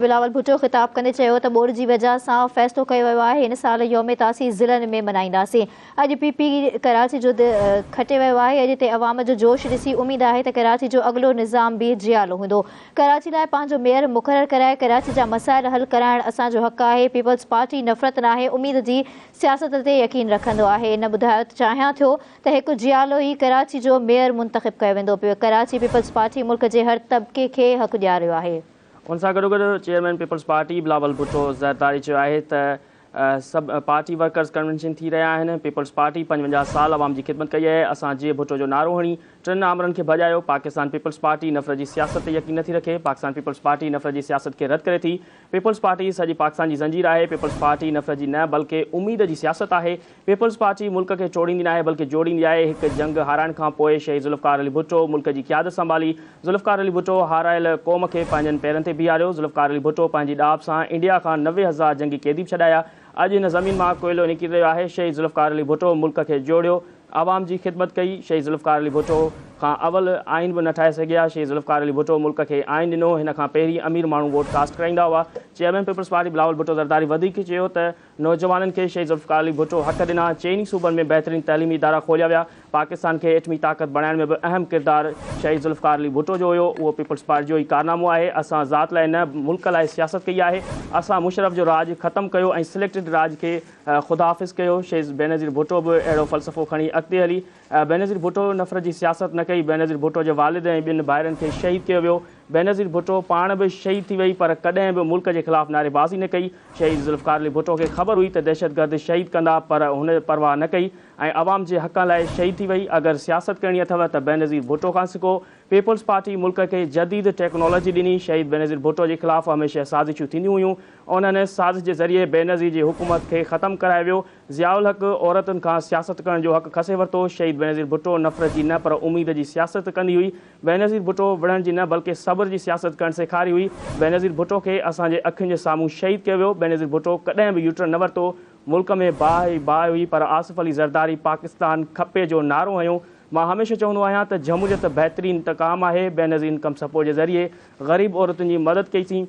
बिलावल भुट्टो ख़िताब कंदे चयो त ॿोड़ जी वजह सां फ़ैसिलो कयो वियो आहे हिन साल यौम तासीस ज़िलनि में मल्हाईंदासीं। अॼु पीपी कराची जो खटे वियो आहे। अॼु ते अवाम जो जोश ॾिसी उमेद आहे त कराची जो अॻिलो निज़ाम बि जियालो हूंदो। कराची लाइ पंहिंजो मेयर मुक़ररु कराए कराची जा मसाइल हल कराइण असांजो हक़ आहे। पीपल्स पार्टी नफ़रत नाहे, उमेद जी सियासत ते यकीन रखंदो आहे। इन ॿुधायो त चाहियां थियो त हिकु जियालो ई कराची जो मेयर मुंतख़िब कयो वेंदो। कराची पीपल्स पार्टी मुल्क जे हर तबिके खे हक़ ॾियारियो आहे। उन सां गॾोगॾु चेयरमैन पीपल्स पार्टी बिलावल भुट्टो ज़रदारी चयो आहे त सभु पार्टी वर्कर्स कन्वेंशन थी रहिया आहिनि। पीपल्स पार्टी 55 साल अवाम जी ख़िदमत कई आहे। असां जीअं भुट्टो जो नारो हणी 3 आमरनि खे भॼायो। पाकिस्तान पीपल्स पार्टी नफ़रत जी सियासत ते यकीन नथी रखे। पाकिस्तान पीपल्स पार्टी नफ़रत जी सियासत खे रद्द करे थी। पीपल्स पार्टी सॼी पाकिस्तान जी ज़ंजीर आहे। पीपल्स पार्टी नफ़रत जी न बल्कि उम्मीद जी सियासत आहे। पीपल्स पार्टी मुल्क खे चोड़ींदी नाहे बल्कि जोड़ींदी आहे। हिकु जंग हाराइण खां पोइ शहीद ज़ुल्फ़िकार अली भुट्टो मुल्क जी क़यादत संभाली। ज़ुल्फ़िकार अली भुट्टो हारायल क़ौम खे पंहिंजनि पेरनि ते बीहारियो। ज़ुल्फ़िकार अली भुट्टो पंहिंजी ॾाब सां इंडिया खां 90,000 जंगी क़ैदी छॾाया। अॼु हिन ज़मीन मां कोयलो निकिरी रहियो आहे। शहीद ज़ुल्फ़िकार अली भुट्टो मुल्क खे जोड़ियो, आवाम जी ख़िदमत कई। शहीद ज़ुल्फ़िकार अली भुट्टो खां अवल आइन बि न ठाहे सघिया। शहीद ज़ुल्फ़िकार अली भुट्टो मुल्क खे आइन ॾिनो। हिन खां पहिरीं अमीर माण्हू वोट कास्ट कराईंदा हुआ। चेयरमैन पीपल्स पार्टी बिलावल भुट्टो ज़रदारी वधीक चयो त नौजवाननि खे शहीद ज़ुल्फ़िकार अली भुट्टो हक़ ॾिना। चइनी सूबनि में बहितरीन तइलीमी इदारा खोलिया विया। पाकिस्तान खे एटमी ताक़त बणाइण में बि अहम किरदारु शहीद ज़ुल्फ़िकार अली भुट्टो जो हुयो। उहो पीपल्स पार्टी जो ई कारनामो आहे। असां ज़ात लाइ न मुल्क लाइ सियासत कई आहे। असां मुशरफ जो राज ख़तमु कयो ऐं सिलेक्टेड राज खे ख़ुदा हाफ़िज़ कयो। शहीद बेनज़ीर भुट्टो बि अहिड़ो फ़लसफ़ो खणी अॻिते हली। बेनज़ीर भुट्टो नफ़रत जी सियासत न कई। बेनज़ीर भुट्टो जे वालिद ऐं ॿिनि भाइरनि खे शहीद कयो वियो। बेनज़ीर भुट्टो पाण बि शहीद थी वई पर कॾहिं बि मुल्क जे ख़िलाफ़ु नारेबाज़ी न कई। शहीद ज़ुल्फ़िकार अली भुट्टो खे ख़बर हुई त दहशतगर्द शहीद कंदा पर हुन परवाह न कई ऐं अवाम जे हक़ लाइ शहीद थी वई। अगरि सियासत करणी अथव त बेनज़ीर भुट्टो खां सिखो। पीपल्स पार्टी मुल्क खे जदीद टेक्नोलॉजी ॾिनी। शहीद बेनज़ीर भुट्टो जे ख़िलाफ़ु हमेशह साज़िशूं थींदियूं हुयूं। उन्हनि साज़िश जे ज़रिए बेनज़ीर जी हुकूमत खे ख़तमु कराए वियो। ज़ियाउल हक़ औरतुनि खां सियासत करण जो हक़ खसे वरितो। शहीद बेनज़ीर भुट्टो नफ़रत जी न पर उम्मीद जी सियासत कंदी हुई। बेनज़ीर भुट्टो विढ़ण जी न बल्कि सब्र जी सियासत करणु सेखारी हुई। बेनज़ीर भुट्टो खे असांजे अखियुनि जे साम्हूं शहीद कयो वियो। बेनज़ीर भुट्टो कॾहिं बि यूटर्न न वरितो। मुल्क में बाहि बाहि हुई पर आसिफ़ अली ज़रदारी पाकिस्तान खपे जो नारो हयो। मां हमेशह चवंदो आहियां त जमहूरियत बहितरीन इंतकाम आहे। बेनज़ीर इनकम सपोर्ट जे ज़रिए ग़रीब औरतुनि जी मदद कईसीं।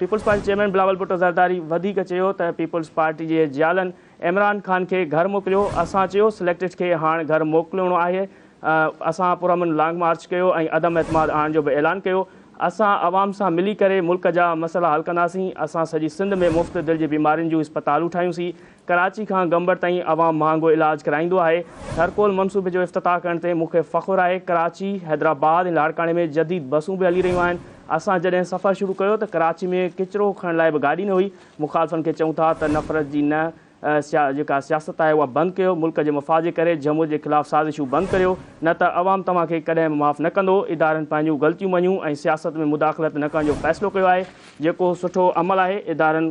पीपल्स पार्टी चेयरमैन बिलावल भुट्टो ज़रदारी वधीक चयो त पीपल्स पार्टी जे जियालनि इमरान ख़ान खे घर मोकिलियो। असां चयो सिलेक्टेड खे हाणे घर मोकिलिणो आहे। असां पुरअमन लॉन्ग मार्च कयो ऐं अदम एतमाद आणण जो बि ऐलान कयो। असां आवाम सां मिली करे मुल्क जा मसइला हल कंदासीं। असां सॼी सिंध में मुफ़्त दिलि जी बीमारियुनि जूं इस्पतालूं ठाहियूंसीं। कराची खां गंबर ताईं अवाम महांगो इलाज कराईंदो आहे। हरकोल मनसूबे जो इफ़्तिताह करण ते मूंखे फ़ख़ुरु आहे। कराची, हैदराबाद ऐं लाड़काणे में जदीद बसूं बि हली रहियूं आहिनि। असां जॾहिं सफ़रु शुरू कयो त कराची में किचिरो खणण लाइ बि गाॾी न हुई। मुखालफ़नि खे चऊं था त नफ़रत जी न जेका सियासत आहे उहा बंदि कयो। मुल्क जे मफ़ाद जे करे जमहूर जे ख़िलाफ़ु साज़िशूं बंदि करियो न त अवाम तव्हांखे कॾहिं बि माफ़ु न कंदो। इदारनि पंहिंजूं ग़लतियूं मञियूं ऐं सियासत में मुदाख़लत न करण जो फ़ैसिलो कयो आहे। जेको सुठो अमल आहे। इदारनि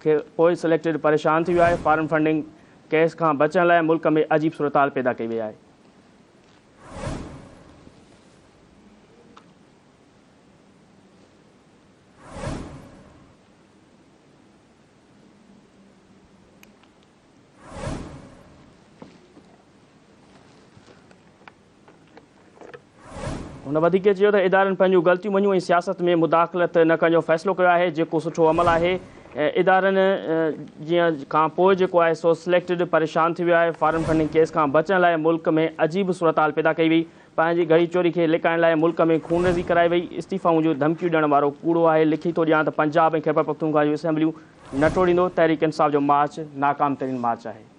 खे पोइ सिलेक्टेड परेशान थी वियो आहे। फॉरेन फंडिंग केस खां बचण लाइ मुल्क में अजीब सूरताल पैदा कई वई आहे। हुन वधीक चयो त इदारनि पंहिंजूं ग़लतियूं मञियूं ऐं सियासत में मुदाख़लत न करण जो फ़ैसिलो कयो आहे। जेको सुठो अमल आहे। इदारनि जीअं खां पोइ जेको आहे सो सिलेक्टेड परेशान थी वियो आहे। फॉरेन फंडिंग केस खां बचण लाइ मुल्क में अजीब सूरताल पैदा कई वई। पंहिंजी घड़ी चोरी खे लिकाइण लाइ मुल्क में खूनरेज़ी कराई वई। इस्तीफ़ाऊं जूं धमकियूं ॾियण वारो कूड़ो आहे। लिखी थो ॾियां त पंजाब ऐं ख़ैबर पख्तूनख्वा जूं असेंबलियूं न टोड़ींदो। तहरीक इंसाफ़ जो मार्च नाकाम तरीन मार्च आहे।